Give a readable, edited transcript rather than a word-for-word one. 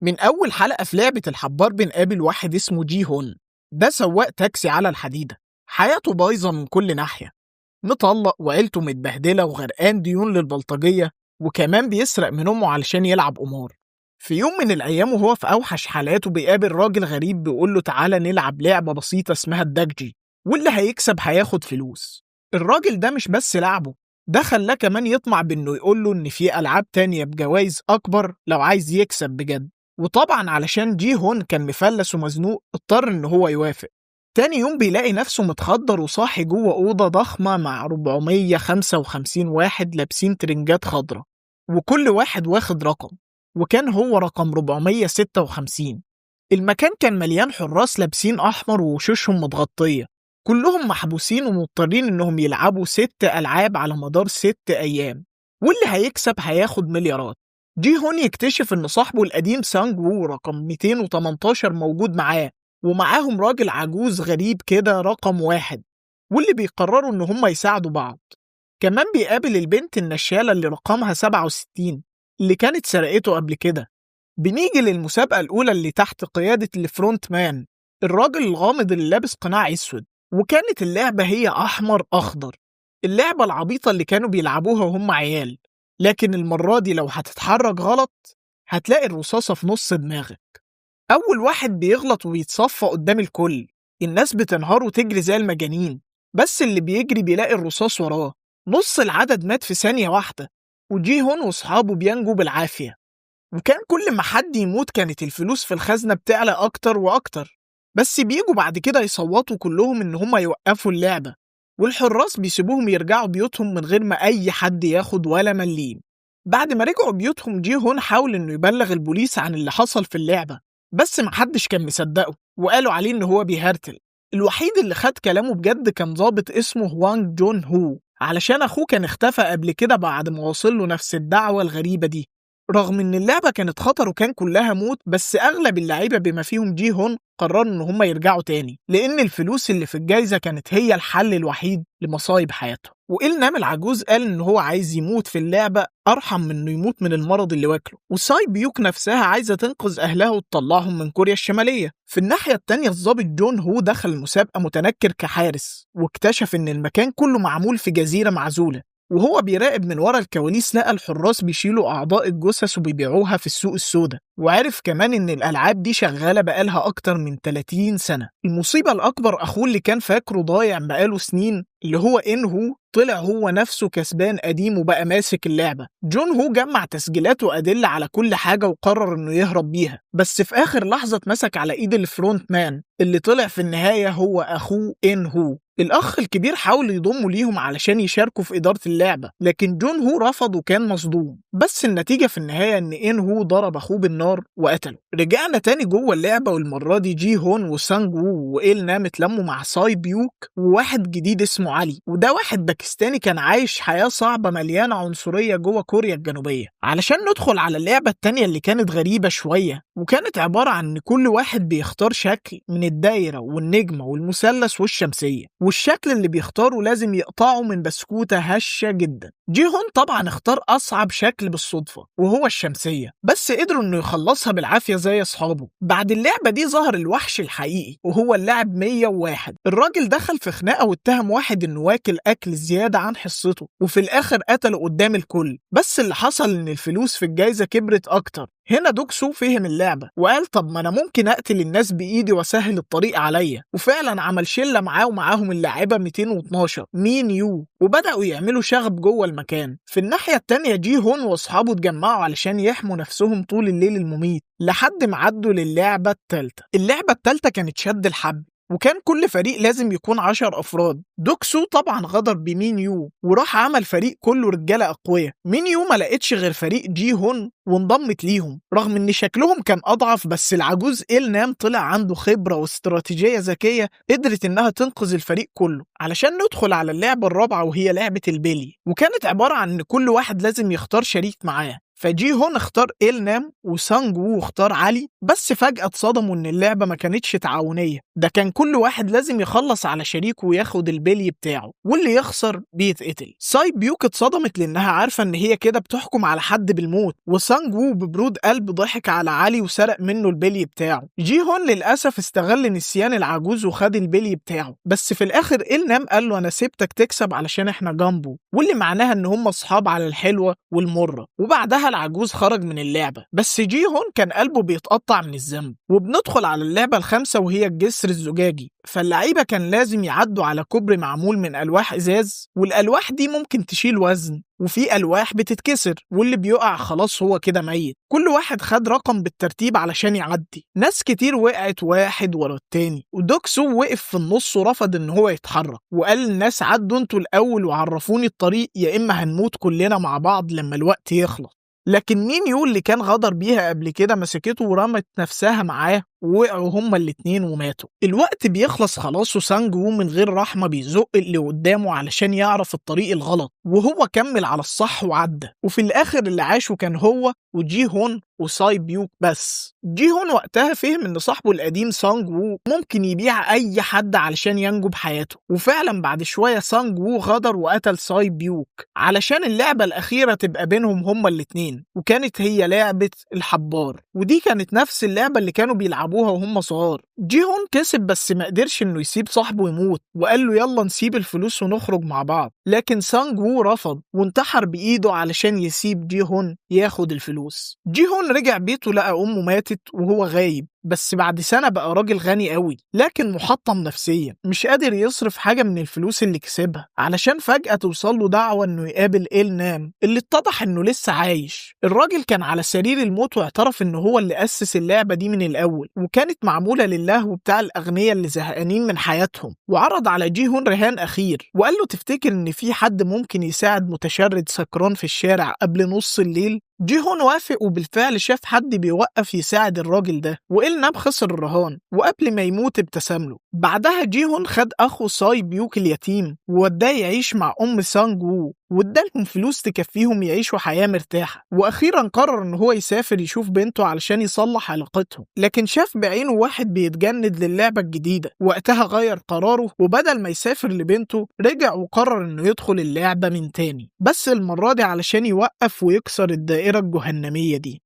من أول حلقة في لعبة الحبار بنقابل واحد اسمه جي هون. ده سواق تاكسي على الحديدة، حياته بايظة من كل ناحية، مطلق وعيلته متبهدلة وغرقان ديون للبلطجية، وكمان بيسرق من أمه علشان يلعب قمار. في يوم من الأيام وهو في أوحش حالاته بيقابل راجل غريب بيقوله تعالى نلعب لعبة بسيطة اسمها الدجي، واللي هيكسب هياخد فلوس. الراجل ده مش بس لعبه، ده خلاه كمان يطمع بإنه يقوله إن في ألعاب تانية بجوائز أكبر لو عايز يكسب بجد. وطبعا علشان جي هون كان مفلس ومزنوق اضطر إن هو يوافق. تاني يوم بيلاقي نفسه متخدر وصاحي جوه أوضة ضخمة مع 455 واحد لابسين ترنجات خضرة، وكل واحد واخد رقم، وكان هو رقم 456. المكان كان مليان حراس لابسين أحمر ووشوشهم متغطية، كلهم محبوسين ومضطرين إنهم يلعبوا 6 ألعاب على مدار 6 أيام، واللي هيكسب هياخد مليارات. جي هون يكتشف إن صاحبه القديم سانج وو رقم 218 موجود معاه، ومعاهم راجل عجوز غريب كده رقم 1، واللي بيقرروا إن هم يساعدوا بعض. كمان بيقابل البنت النشالة اللي رقمها 67 اللي كانت سرقته قبل كده. بنيجي للمسابقة الأولى اللي تحت قيادة الفرونت مان، الراجل الغامض اللي لابس قناع أسود، وكانت اللعبة هي أحمر أخضر، اللعبة العبيطة اللي كانوا بيلعبوها وهم عيال. لكن المرة دي لو هتتحرك غلط هتلاقي الرصاصة في نص دماغك. أول واحد بيغلط وبيتصفى قدام الكل، الناس بتنهار وتجري زي المجانين، بس اللي بيجري بيلاقي الرصاص وراه. نص العدد مات في ثانية واحدة، وجي هون وصحابه بينجوا بالعافية. وكان كل ما حد يموت كانت الفلوس في الخزنة بتعلى أكتر وأكتر، بس بيجوا بعد كده يصوتوا كلهم إن هم يوقفوا اللعبة، والحراس بيسيبوهم يرجعوا بيوتهم من غير ما أي حد ياخد ولا مليم. بعد ما رجعوا بيوتهم جي هون حاول إنه يبلغ البوليس عن اللي حصل في اللعبة، بس محدش كان مصدقه وقالوا عليه إن هو بيهرتل. الوحيد اللي خد كلامه بجد كان ضابط اسمه هوانج جون هو، علشان أخوه كان اختفى قبل كده بعد ما وصله نفس الدعوة الغريبة دي. رغم إن اللعبة كانت خطر وكان كلها موت، بس أغلب اللعيبة بما فيهم جي هون قرروا إن هم يرجعوا تاني، لأن الفلوس اللي في الجايزة كانت هي الحل الوحيد لمصايب حياته. وإل نام العجوز قال إن هو عايز يموت في اللعبة أرحم من إنه يموت من المرض اللي واكله. وساي بيوك نفسها عايزة تنقذ أهلها وتطلعهم من كوريا الشمالية. في الناحية التانية الضابط جون هو دخل المسابقة متنكر كحارس، واكتشف إن المكان كله معمول في جزيرة معزولة، وهو بيراقب من ورا الكواليس لقى الحراس بيشيلوا أعضاء الجثث وبيبيعوها في السوق السوداء، وعرف كمان إن الألعاب دي شغالة بقالها أكتر من 30 سنة. المصيبة الأكبر أخوه اللي كان فاكره ضايع بقاله سنين، اللي هو إنهو، طلع هو نفسه كسبان قديم وبقى ماسك اللعبة. جون هو جمع تسجيلات وأدلة على كل حاجة وقرر إنه يهرب بيها، بس في آخر لحظة اتمسك على إيد الفرونت مان اللي طلع في النهاية هو أخوه إنهو. الأخ الكبير حاول يضمه ليهم علشان يشاركوا في إدارة اللعبة، لكن جون هو رفض وكان مصدوم. بس النتيجة في النهاية إن إنهو ضرب أخوه بالنار وقتله. رجعنا تاني جوه اللعبة، والمرة دي جي هون وسانج وو وإيل نام اتلموا مع ساي بيوك وواحد جديد اسمه علي، وده واحد باكستاني كان عايش حياة صعبة مليانة عنصرية جوه كوريا الجنوبية، علشان ندخل على اللعبة التانية اللي كانت غريبة شوية، وكانت عبارة عن إن كل واحد بيختار شكل من الدايرة والنجمة والمثلث والشمسية، والشكل اللي بيختاره لازم يقطعه من بسكوتة هشة جدا. جي هون طبعا اختار أصعب شكل بالصدفة وهو الشمسية، بس قدروا إنه يخلصها بالعافية زي أصحابه. بعد اللعبة دي ظهر الوحش الحقيقي وهو اللاعب 101. الراجل دخل في خناقة واتهم واحد إنه واكل أكل زيادة عن حصته، وفي الآخر قتله قدام الكل. بس اللي حصل إن الفلوس في الجايزة كبرت أكتر. هنا دوك سو فهم اللعبة وقال طب ما أنا ممكن أقتل الناس بإيدي وأسهل الطريق عليا، وفعلا عمل شلة معاه ومعاهم اللاعبة 212 مين يو، وبدأوا يعملوا شغب جوه المكان. في الناحية التانية جي هون وأصحابه اتجمعوا علشان يحموا نفسهم طول الليل المميت لحد ما عدوا للعبة التالتة. اللعبة التالتة كانت شد الحبل، وكان كل فريق لازم يكون 10 أفراد. دوك سو طبعا غدر بمين يو وراح عمل فريق كله رجالة أقوياء. مين يو ما لقيتش غير فريق جي هون وانضمت ليهم، رغم ان شكلهم كان أضعف، بس العجوز إيل نام طلع عنده خبرة واستراتيجية ذكية قدرت انها تنقذ الفريق كله. علشان ندخل على اللعبة الرابعة وهي لعبة البيلي، وكانت عبارة عن ان كل واحد لازم يختار شريك معاه. فجي هون اختار إل نام وسانج وو اختار علي، بس فجأة اتصدموا إن اللعبة ما كانتش تعاونية، ده كان كل واحد لازم يخلص على شريكه وياخد البلي بتاعه، واللي يخسر بيتقتل. ساي بيوك اتصدمت لأنها عارفة إن هي كده بتحكم على حد بالموت، وسانج وو ببرود قلب ضحك على علي وسرق منه البلي بتاعه. جي هون للأسف استغل نسيان العجوز وخد البلي بتاعه، بس في الآخر إل نام قال له أنا سيبتك تكسب علشان إحنا جامبو، واللي معناها إن هم أصحاب على الحلوة والمرة. وبعدها العجوز خرج من اللعبة، بس جي هون كان قلبه بيتقطع من الذنب. وبندخل على اللعبة الخامسة وهي الجسر الزجاجي. فاللعيبة كان لازم يعدوا على كوبري معمول من ألواح إزاز، والألواح دي ممكن تشيل وزن، وفي ألواح بتتكسر واللي بيقع خلاص هو كده ميت. كل واحد خد رقم بالترتيب علشان يعدي. ناس كتير وقعت واحد ورا التاني، ودوكسو وقف في النص ورفض ان هو يتحرك، وقال للناس عدوا انتوا الأول وعرفوني الطريق يا إما هنموت كلنا مع بعض لما الوقت يخلص. لكن مين يقول اللي كان غدر بيها قبل كده مسكته ورمت نفسها معاه، ووقعوا هما الاتنين وماتوا. الوقت بيخلص خلاص، وسانج وو من غير رحمة بيزق اللي قدامه علشان يعرف الطريق الغلط، وهو كمل على الصح وعدى. وفي الآخر اللي عاشوا كان هو وجي هون وساي بيوك بس. جي هون وقتها فهم ان صاحبه القديم سانج وو ممكن يبيع اي حد علشان ينجو بحياته، وفعلا بعد شوية سانج وو غدر وقتل ساي بيوك علشان اللعبة الأخيرة تبقى بينهم هما الاتنين، وكانت هي لعبة الحبار، ودي كانت نفس اللعبة اللي كانوا بيلعبوها وهم صغار. جي هون كسب بس ما قدرش انه يسيب صاحبه يموت، وقال له يلا نسيب الفلوس ونخرج مع بعض، لكن سانج وو رفض وانتحر بإيده علشان يسيب جي هون ياخد الفلوس. جي هون رجع بيته لقى أمه ماتت وهو غايب، بس بعد سنة بقى راجل غني قوي، لكن محطم نفسيا، مش قادر يصرف حاجة من الفلوس اللي كسبها، علشان فجأة توصل له دعوة انه يقابل إل نام اللي اتضح انه لسه عايش. الراجل كان على سرير الموت واعترف انه هو اللي أسس اللعبة دي من الأول، وكانت معمولة للهو بتاع الأغنياء اللي زهقانين من حياتهم. وعرض على جي هون رهان أخير، وقال له تفتكر ان في حد ممكن يساعد متشرد سكران في الشارع قبل نص الليل؟ جي هون وافق، وبالفعل شاف حد بيوقف يساعد الراجل ده، وإل نام خسر الرهان، وقبل ما يموت ابتسم له. بعدها جي هون خد أخو ساي بيوك اليتيم ووداه يعيش مع أم سانج وو، وادالهم فلوس تكفيهم يعيشوا حياة مرتاحة. وأخيرا قرر إن هو يسافر يشوف بنته علشان يصلح علاقتهم، لكن شاف بعينه واحد بيتجند للعبة الجديدة. وقتها غير قراره، وبدل ما يسافر لبنته رجع وقرر إنه يدخل اللعبة من تاني، بس المرة دي علشان يوقف ويكسر الدائرة الجهنمية دي.